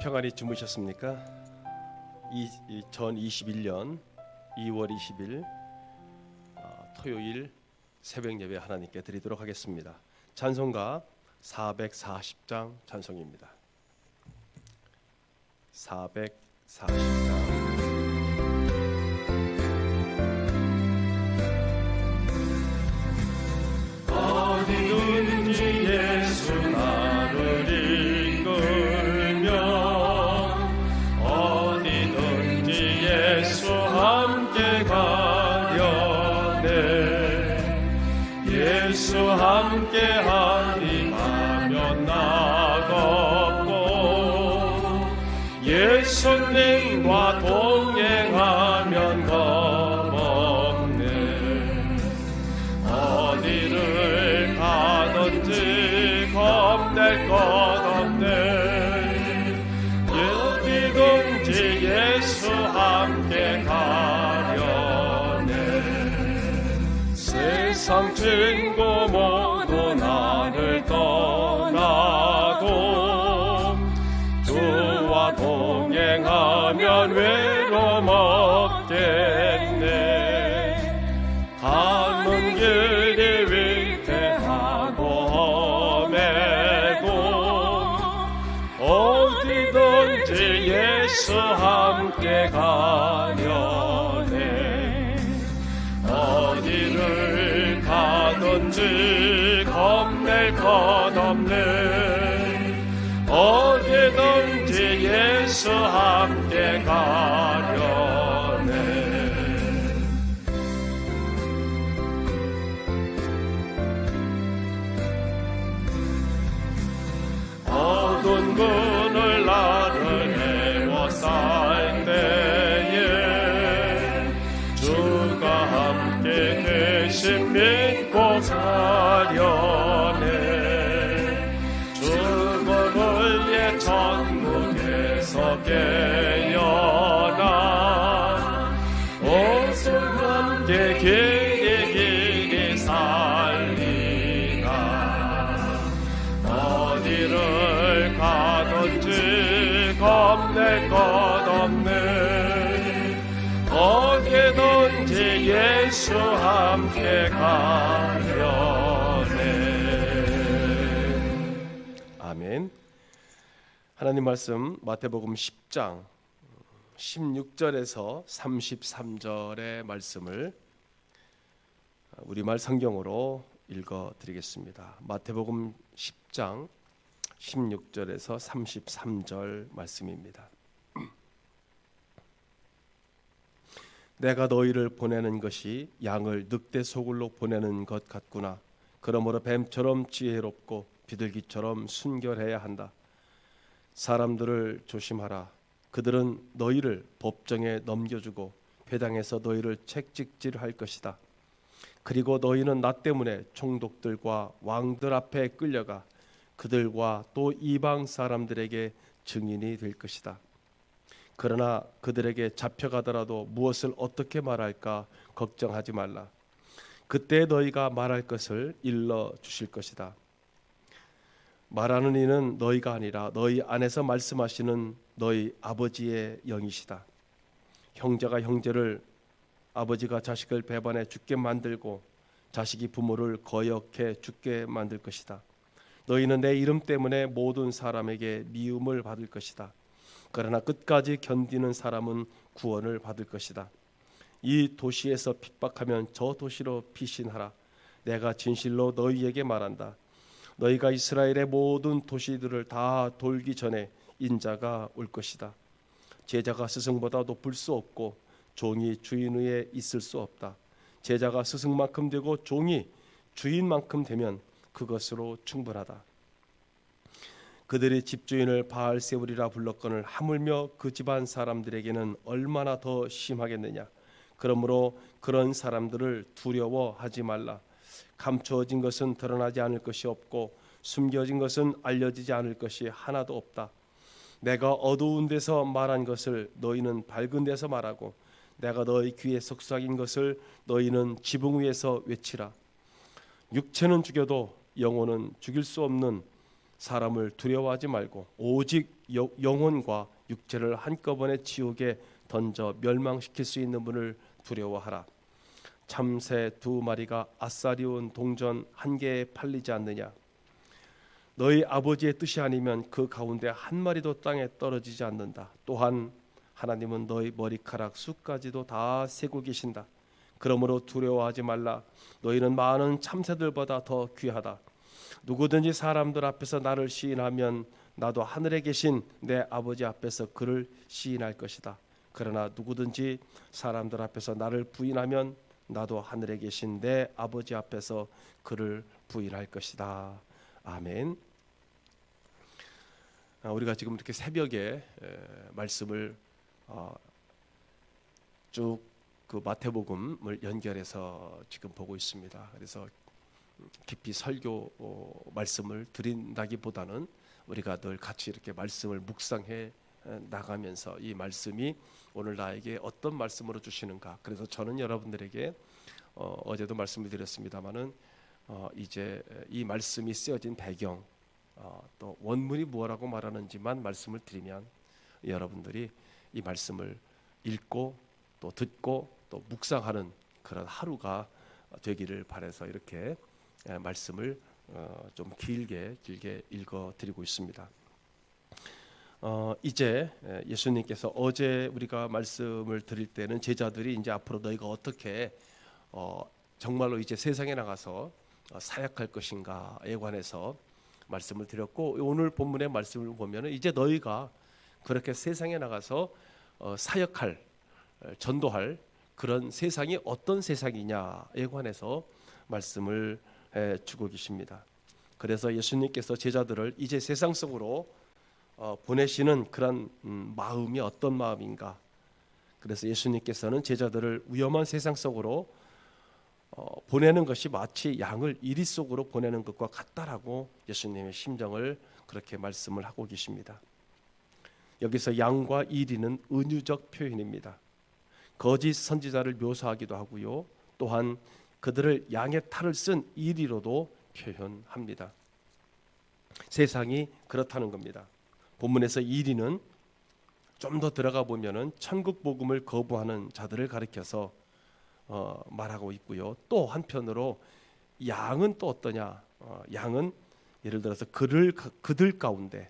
평안히 주무셨습니까? 2021년 2월 20일 토요일 새벽 예배 하나님께 드리도록 하겠습니다. 찬송가 440장 찬송입니다. 440장. 어디든지 예수 나를 이끌며 어디든지 예수 함께 가려네. 예수 함께 하리 가면 나갑고 예수님과 동행하면 겁없네. 어디를 가든지 겁낼 것 없네. 어디든지 예수 함께 가려네. 세상 친구 모두 나를 떠나도 주와 동행하면 외로움 없겠네. 가는 길이 위태하고 험해도 어디든지 예수 함께 가려네. 어디를 가든지 겁낼 것 없네. 어디든지 예수 함께 가려네. 어두운 그늘 나를 에워쌀 때에 주가 함께 계신 믿고 가려네. 죽음을 위해 천국에서 깨어나 오순 함께 길이 살리라. 어디를 가든지 겁낼 것 없네. 어디든지 예수 함께 가려네. 아멘. 하나님 말씀 마태복음 10장 16절에서 33절의 말씀을 우리말 성경으로 읽어드리겠습니다. 마태복음 10장 16절에서 33절 말씀입니다. 내가 너희를 보내는 것이 양을 늑대 소굴로 보내는 것 같구나. 그러므로 뱀처럼 지혜롭고 비둘기처럼 순결해야 한다. 사람들을 조심하라. 그들은 너희를 법정에 넘겨주고 회당에서 너희를 책찍질할 것이다. 그리고 너희는 나 때문에 총독들과 왕들 앞에 끌려가 그들과 또 이방 사람들에게 증인이 될 것이다. 그러나 그들에게 잡혀가더라도 무엇을 어떻게 말할까 걱정하지 말라. 그때 너희가 말할 것을 일러 주실 것이다. 말하는 이는 너희가 아니라 너희 안에서 말씀하시는 너희 아버지의 영이시다. 형제가 형제를, 아버지가 자식을 배반해 죽게 만들고 자식이 부모를 거역해 죽게 만들 것이다. 너희는 내 이름 때문에 모든 사람에게 미움을 받을 것이다. 그러나 끝까지 견디는 사람은 구원을 받을 것이다. 이 도시에서 핍박하면 저 도시로 피신하라. 내가 진실로 너희에게 말한다. 너희가 이스라엘의 모든 도시들을 다 돌기 전에 인자가 올 것이다. 제자가 스승보다 높을 수 없고 종이 주인 위에 있을 수 없다. 제자가 스승만큼 되고 종이 주인만큼 되면 그것으로 충분하다. 그들이 집주인을 바알세불이라 불렀거늘 하물며 그 집안 사람들에게는 얼마나 더 심하겠느냐. 그러므로 그런 사람들을 두려워하지 말라. 감추어진 것은 드러나지 않을 것이 없고 숨겨진 것은 알려지지 않을 것이 하나도 없다. 내가 어두운 데서 말한 것을 너희는 밝은 데서 말하고 내가 너희 귀에 속삭인 것을 너희는 지붕 위에서 외치라. 육체는 죽여도 영혼은 죽일 수 없는 사람을 두려워하지 말고 오직 영혼과 육체를 한꺼번에 지옥에 던져 멸망시킬 수 있는 분을 두려워하라. 참새 2마리가 아싸리 온 동전 1개에 팔리지 않느냐. 너희 아버지의 뜻이 아니면 그 가운데 한 마리도 땅에 떨어지지 않는다. 또한 하나님은 너희 머리카락 숫까지도 다 세고 계신다. 그러므로 두려워하지 말라. 너희는 많은 참새들보다 더 귀하다. 누구든지 사람들 앞에서 나를 시인하면 나도 하늘에 계신 내 아버지 앞에서 그를 시인할 것이다. 그러나 누구든지 사람들 앞에서 나를 부인하면 나도 하늘에 계신 내 아버지 앞에서 그를 부인할 것이다. 아멘. 우리가 지금 이렇게 새벽에 말씀을 쭉 그 마태복음을 연결해서 지금 보고 있습니다. 그래서 깊이 설교 말씀을 드린다기보다는 우리가 늘 같이 이렇게 말씀을 묵상해 나가면서 이 말씀이 오늘 나에게 어떤 말씀으로 주시는가. 그래서 저는 여러분들에게 어제도 말씀을 드렸습니다마는 이제 이 말씀이 쓰여진 배경, 또 원문이 뭐라고 말하는지만 말씀을 드리면 여러분들이 이 말씀을 읽고 또 듣고 또 묵상하는 그런 하루가 되기를 바라서 이렇게 말씀을 좀 길게 읽어드리고 있습니다. 이제 예수님께서 어제 우리가 말씀을 드릴 때는 제자들이 이제 앞으로 너희가 어떻게 정말로 이제 세상에 나가서 사역할 것인가에 관해서 말씀을 드렸고, 오늘 본문의 말씀을 보면은 이제 너희가 그렇게 세상에 나가서 사역할, 전도할 그런 세상이 어떤 세상이냐에 관해서 말씀을 주고 계십니다. 그래서 예수님께서 제자들을 이제 세상 속으로 보내시는 그런 마음이 어떤 마음인가. 그래서 예수님께서는 제자들을 위험한 세상 속으로 보내는 것이 마치 양을 이리 속으로 보내는 것과 같다라고 예수님의 심정을 그렇게 말씀을 하고 계십니다. 여기서 양과 이리는 은유적 표현입니다. 거짓 선지자를 묘사하기도 하고요, 또한 그들을 양의 탈을 쓴 이리로도 표현합니다. 세상이 그렇다는 겁니다. 본문에서 이리는 좀 더 들어가 보면은 천국 복음을 거부하는 자들을 가리켜서 말하고 있고요. 또 한편으로 양은 또 어떠냐? 양은 예를 들어서 그들 가운데,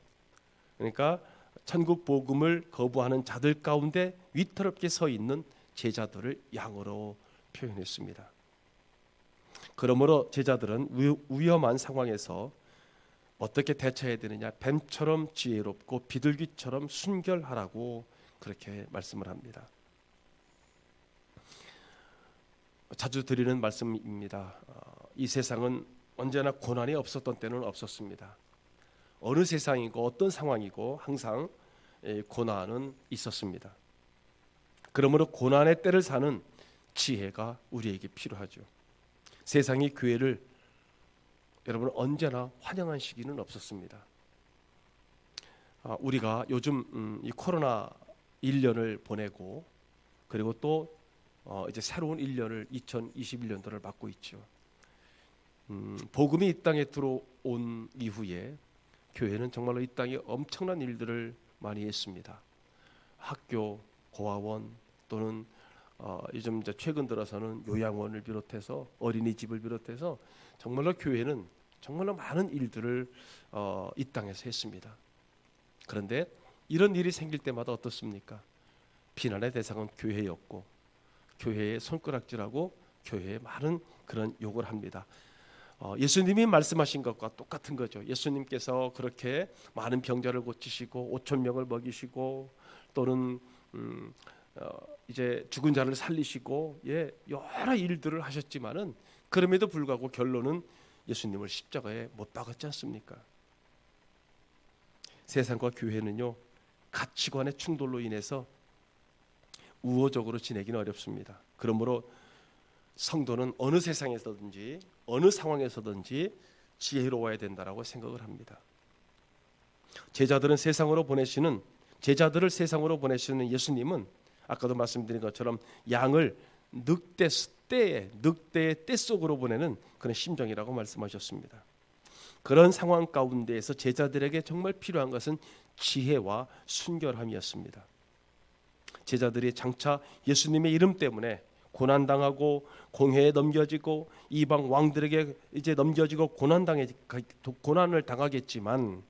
그러니까 천국 복음을 거부하는 자들 가운데 위태롭게 서 있는 제자들을 양으로 표현했습니다. 그러므로 제자들은 위험한 상황에서 어떻게 대처해야 되느냐? 뱀처럼 지혜롭고 비둘기처럼 순결하라고 그렇게 말씀을 합니다. 자주 드리는 말씀입니다. 이 세상은 언제나 고난이 없었던 때는 없었습니다. 어느 세상이고 어떤 상황이고 항상 고난은 있었습니다. 그러므로 고난의 때를 사는 지혜가 우리에게 필요하죠. 세상이 교회를 여러분 언제나 환영한 시기는 없었습니다. 우리가 요즘 이 코로나 1년을 보내고 그리고 또 이제 새로운 1년을 2021년도를 맞고 있죠. 복음이 이 땅에 들어온 이후에 교회는 정말로 이 땅에 엄청난 일들을 많이 했습니다. 학교, 고아원 또는 요즘 이제 최근 들어서는 요양원을 비롯해서 어린이집을 비롯해서 정말로 교회는 정말로 많은 일들을 이 땅에서 했습니다. 그런데 이런 일이 생길 때마다 어떻습니까? 비난의 대상은 교회였고 교회에 손가락질하고 교회에 많은 그런 욕을 합니다. 예수님이 말씀하신 것과 똑같은 거죠. 예수님께서 그렇게 많은 병자를 고치시고 5천 명을 먹이시고 또는 이제 죽은 자를 살리시고 여러 일들을 하셨지만은 그럼에도 불구하고 결론은 예수님을 십자가에 못 박았지 않습니까? 세상과 교회는요, 가치관의 충돌로 인해서 우호적으로 지내기는 어렵습니다. 그러므로 성도는 어느 세상에서든지 어느 상황에서든지 지혜로워야 된다라고 생각을 합니다. 제자들을 세상으로 보내시는 예수님은 아까도 말씀드린 것처럼 양을 늑대의 때 속으로 보내는 그런 심정이라고 말씀하셨습니다. 그런 상황 가운데에서 제자들에게 정말 필요한 것은 지혜와 순결함이었습니다. 제자들이 장차 예수님의 이름 때문에 고난당하고 공회에 넘겨지고 이방 왕들에게 이제 넘겨지고 고난을 당하겠지만,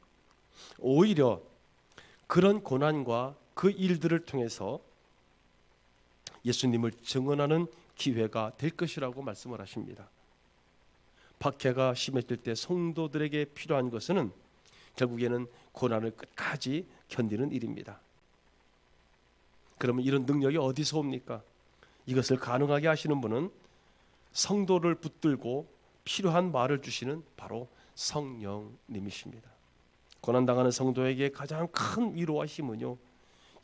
오히려 그런 고난과 그 일들을 통해서 예수님을 증언하는 기회가 될 것이라고 말씀을 하십니다. 박해가 심해질 때 성도들에게 필요한 것은 결국에는 고난을 끝까지 견디는 일입니다. 그러면 이런 능력이 어디서 옵니까? 이것을 가능하게 하시는 분은 성도를 붙들고 필요한 말을 주시는 바로 성령님이십니다. 고난당하는 성도에게 가장 큰 위로와 힘은요,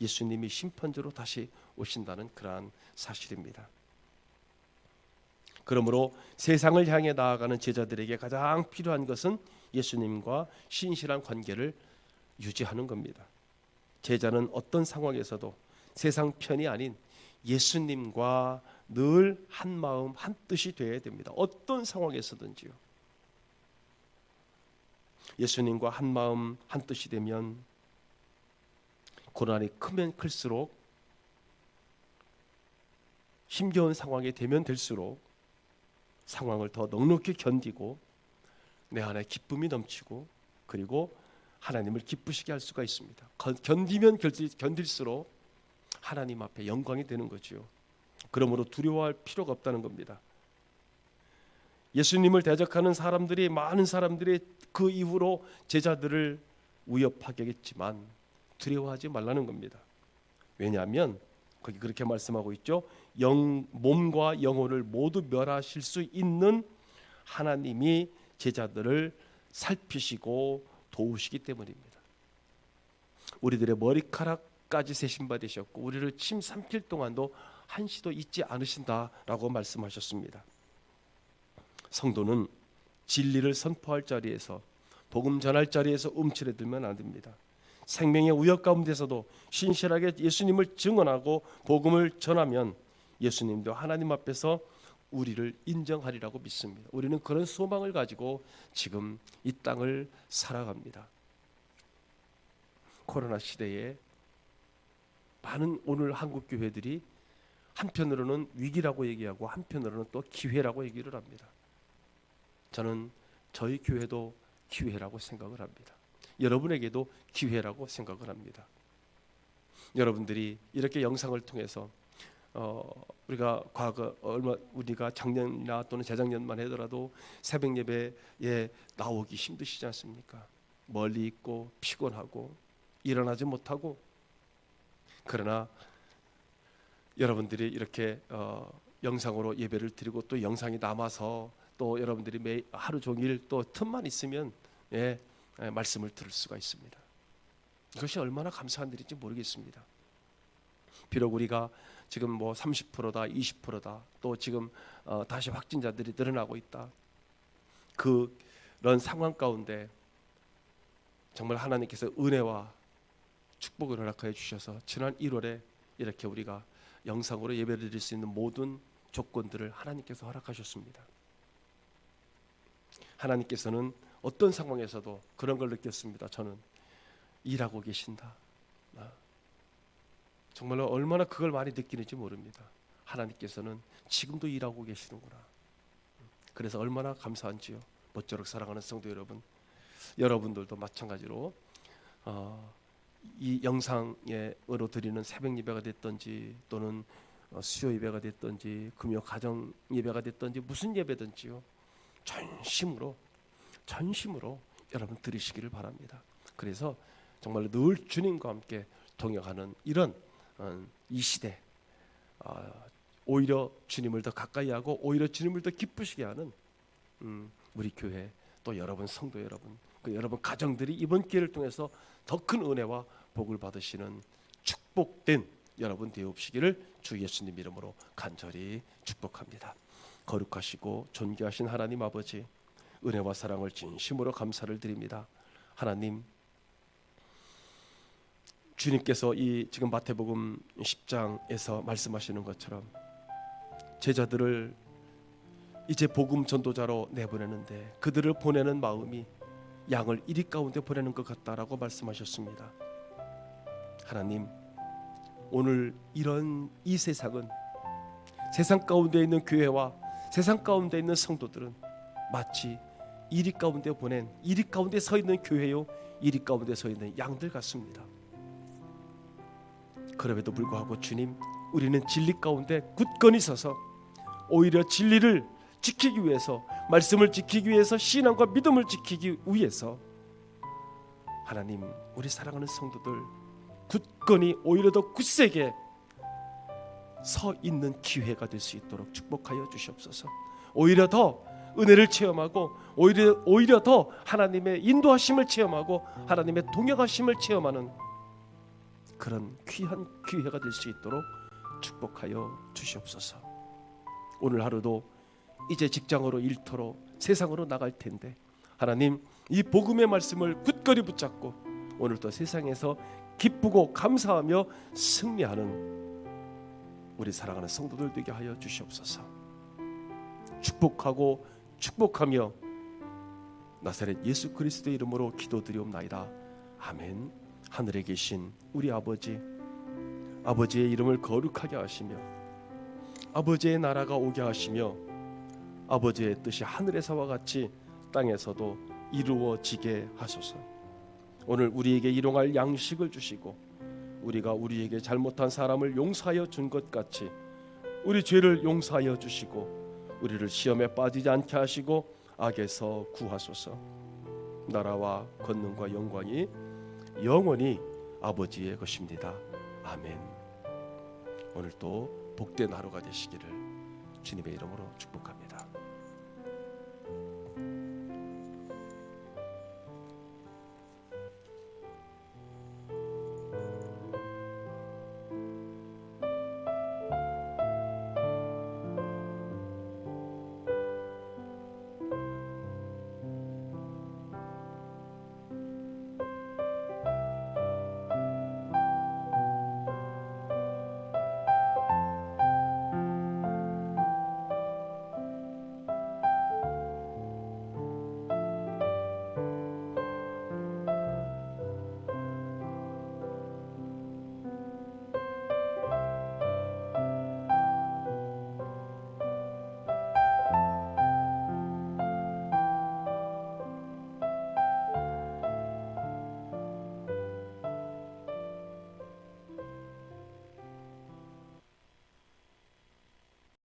예수님이 심판주로 다시 오신다는 그러한 사실입니다. 그러므로 세상을 향해 나아가는 제자들에게 가장 필요한 것은 예수님과 신실한 관계를 유지하는 겁니다. 제자는 어떤 상황에서도 세상 편이 아닌 예수님과 늘 한 마음 한 뜻이 되어야 됩니다. 어떤 상황에서든지요. 예수님과 한 마음 한 뜻이 되면 고난이 크면 클수록, 힘겨운 상황이 되면 될수록 상황을 더 넉넉히 견디고 내 안에 기쁨이 넘치고, 그리고 하나님을 기쁘시게 할 수가 있습니다. 견디면 견딜수록 하나님 앞에 영광이 되는 거죠. 그러므로 두려워할 필요가 없다는 겁니다. 예수님을 대적하는 사람들이, 많은 사람들이 그 이후로 제자들을 위협하겠지만 두려워하지 말라는 겁니다. 왜냐하면 거기 그렇게 말씀하고 있죠. 몸과 영혼을 모두 멸하실 수 있는 하나님이 제자들을 살피시고 도우시기 때문입니다. 우리들의 머리카락까지 세심받으셨고 우리를 침 삼킬 동안도 한시도 잊지 않으신다라고 말씀하셨습니다. 성도는 진리를 선포할 자리에서, 복음 전할 자리에서 움츠러들면 안 됩니다. 생명의 우역 가운데서도 신실하게 예수님을 증언하고 복음을 전하면 예수님도 하나님 앞에서 우리를 인정하리라고 믿습니다. 우리는 그런 소망을 가지고 지금 이 땅을 살아갑니다. 코로나 시대에 많은 오늘 한국 교회들이 한편으로는 위기라고 얘기하고 한편으로는 또 기회라고 얘기를 합니다. 저는 저희 교회도 기회라고 생각을 합니다. 여러분에게도 기회라고 생각을 합니다. 여러분들이 이렇게 영상을 통해서 우리가 우리가 작년이나 또는 재작년만 하더라도 새벽 예배에 나오기 힘드시지 않습니까? 멀리 있고 피곤하고 일어나지 못하고. 그러나 여러분들이 이렇게 영상으로 예배를 드리고 또 영상이 남아서 또 여러분들이 하루 종일 또 틈만 있으면 말씀을 들을 수가 있습니다. 이것이 얼마나 감사한 일인지 모르겠습니다. 비록 우리가 지금 뭐 30%다 20%다 또 지금 다시 확진자들이 늘어나고 있다. 그런 상황 가운데 정말 하나님께서 은혜와 축복을 허락하여 주셔서 지난 1월에 이렇게 우리가 영상으로 예배를 드릴 수 있는 모든 조건들을 하나님께서 허락하셨습니다. 하나님께서는 어떤 상황에서도 그런 걸 느꼈습니다. 저는 일하고 계신다. 정말로 얼마나 그걸 많이 느끼는지 모릅니다. 하나님께서는 지금도 일하고 계시는구나. 그래서 얼마나 감사한지요. 모쪼록 사랑하는 성도 여러분, 여러분들도 마찬가지로 이 영상으로 드리는 새벽 예배가 됐든지 또는 수요 예배가 됐든지 금요 가정 예배가 됐든지 무슨 예배든지요, 전심으로 여러분 들으시기를 바랍니다. 그래서 정말 늘 주님과 함께 동역하는 이런 이 시대, 오히려 주님을 더 가까이 하고 오히려 주님을 더 기쁘시게 하는 우리 교회 또 여러분 성도 여러분, 그 여러분 가정들이 이번 기회를 통해서 더 큰 은혜와 복을 받으시는 축복된 여러분 되옵시기를 주 예수님 이름으로 간절히 축복합니다. 거룩하시고 존귀하신 하나님 아버지, 은혜와 사랑을 진심으로 감사를 드립니다. 하나님, 주님께서 이 지금 마태복음 10장에서 말씀하시는 것처럼 제자들을 이제 복음 전도자로 내보내는데 그들을 보내는 마음이 양을 이리 가운데 보내는 것 같다라고 말씀하셨습니다. 하나님, 오늘 이런 이 세상은, 세상 가운데 있는 교회와 세상 가운데 있는 성도들은 마치 이리 가운데 보낸, 이리 가운데 서 있는 교회요, 이리 가운데 서 있는 양들 같습니다. 그럼에도 불구하고 주님, 우리는 진리 가운데 굳건히 서서 오히려 진리를 지키기 위해서, 말씀을 지키기 위해서, 신앙과 믿음을 지키기 위해서 하나님, 우리 사랑하는 성도들 굳건히 오히려 더 굳세게 서 있는 기회가 될 수 있도록 축복하여 주시옵소서. 오히려 더 은혜를 체험하고 오히려 더 하나님의 인도하심을 체험하고 하나님의 동역하심을 체험하는 그런 귀한 기회가 될 수 있도록 축복하여 주시옵소서. 오늘 하루도 이제 직장으로, 일터로, 세상으로 나갈 텐데 하나님, 이 복음의 말씀을 굳건히 붙잡고 오늘도 세상에서 기쁘고 감사하며 승리하는 우리 사랑하는 성도들 되게 하여 주시옵소서. 축복하고 축복하며 나사렛 예수 그리스도의 이름으로 기도드리옵나이다. 아멘. 하늘에 계신 우리 아버지, 아버지의 이름을 거룩하게 하시며 아버지의 나라가 오게 하시며 아버지의 뜻이 하늘에서와 같이 땅에서도 이루어지게 하소서. 오늘 우리에게 일용할 양식을 주시고 우리가 우리에게 잘못한 사람을 용서하여 준 것 같이 우리 죄를 용서하여 주시고 우리를 시험에 빠지지 않게 하시고 악에서 구하소서. 나라와 권능과 영광이 영원히 아버지의 것입니다. 아멘. 오늘도 복된 하루가 되시기를 주님의 이름으로 축복합니다.